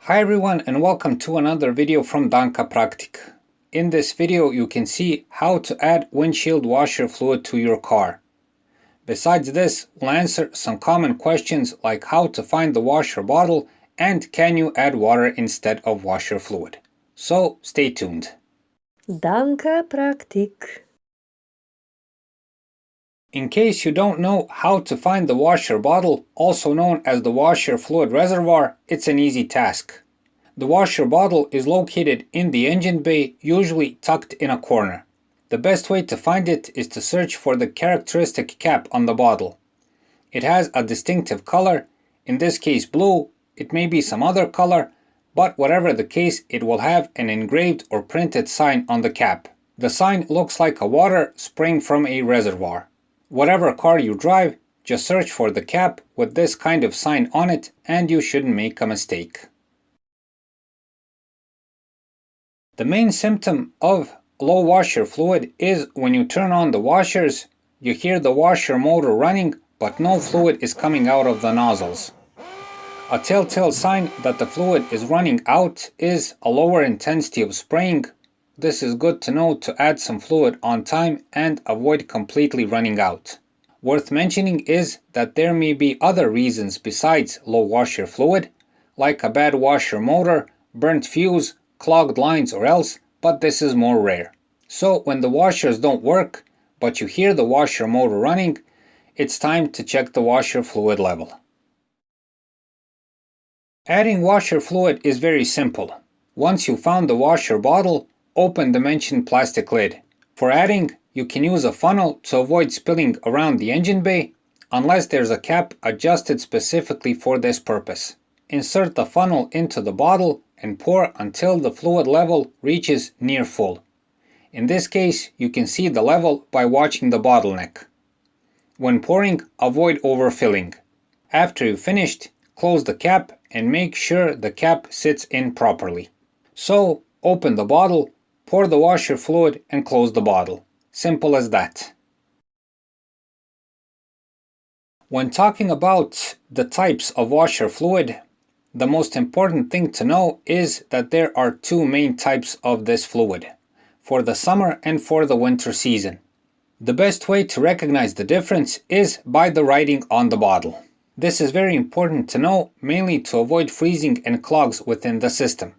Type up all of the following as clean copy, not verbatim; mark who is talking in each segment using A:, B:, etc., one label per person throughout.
A: Hi everyone and welcome to another video from Danka Praktik. In this video you can see how to add windshield washer fluid to your car. Besides this, we'll answer some common questions like how to find the washer bottle and can you add water instead of washer fluid. So stay tuned.
B: Danka Praktik.
A: In case you don't know how to find the washer bottle, also known as the washer fluid reservoir, it's an easy task. The washer bottle is located in the engine bay, usually tucked in a corner. The best way to find it is to search for the characteristic cap on the bottle. It has a distinctive color, in this case blue, it may be some other color, but whatever the case, it will have an engraved or printed sign on the cap. The sign looks like a water spraying from a reservoir. Whatever car you drive, just search for the cap with this kind of sign on it and you shouldn't make a mistake. The main symptom of low washer fluid is when you turn on the washers, you hear the washer motor running but no fluid is coming out of the nozzles. A telltale sign that the fluid is running out is a lower intensity of spraying. This is good to know to add some fluid on time and avoid completely running out. Worth mentioning is that there may be other reasons besides low washer fluid, like a bad washer motor, burnt fuse, clogged lines or else, but this is more rare. So when the washers don't work, but you hear the washer motor running, it's time to check the washer fluid level. Adding washer fluid is very simple. Once you found the washer bottle, open the mentioned plastic lid. For adding, you can use a funnel to avoid spilling around the engine bay, unless there's a cap adjusted specifically for this purpose. Insert the funnel into the bottle and pour until the fluid level reaches near full. In this case, you can see the level by watching the bottleneck. When pouring, avoid overfilling. After you've finished, close the cap and make sure the cap sits in properly. So, open the bottle, pour the washer fluid and close the bottle. Simple as that. When talking about the types of washer fluid, the most important thing to know is that there are two main types of this fluid, for the summer and for the winter season. The best way to recognize the difference is by the writing on the bottle. This is very important to know, mainly to avoid freezing and clogs within the system.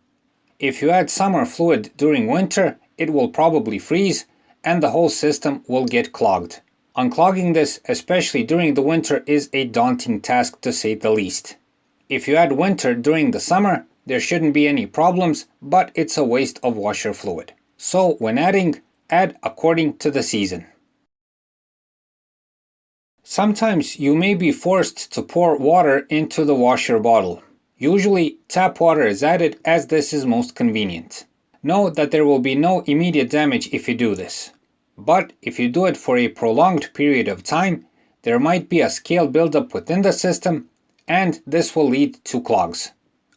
A: If you add summer fluid during winter, it will probably freeze and the whole system will get clogged. Unclogging this, especially during the winter, is a daunting task to say the least. If you add winter during the summer, there shouldn't be any problems, but it's a waste of washer fluid. So when adding, add according to the season. Sometimes you may be forced to pour water into the washer bottle. Usually tap water is added as this is most convenient. Know that there will be no immediate damage if you do this. But if you do it for a prolonged period of time, there might be a scale buildup within the system and this will lead to clogs.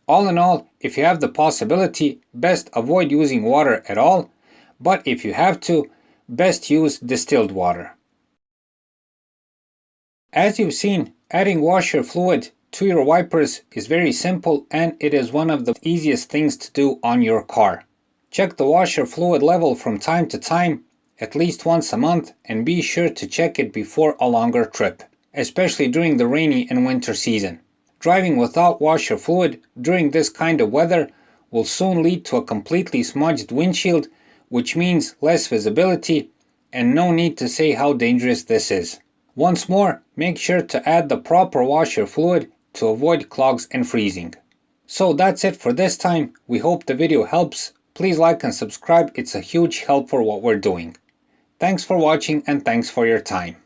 A: All in all, if you have the possibility, best avoid using water at all, but if you have to, best use distilled water. As you've seen, adding washer fluid to your wipers is very simple and it is one of the easiest things to do on your car. Check the washer fluid level from time to time, at least once a month, and be sure to check it before a longer trip, especially during the rainy and winter season. Driving without washer fluid during this kind of weather will soon lead to a completely smudged windshield, which means less visibility, and no need to say how dangerous this is. Once more, make sure to add the proper washer fluid to avoid clogs and freezing. So that's it for this time. We hope the video helps. Please like and subscribe, it's a huge help for what we're doing. Thanks for watching and thanks for your time.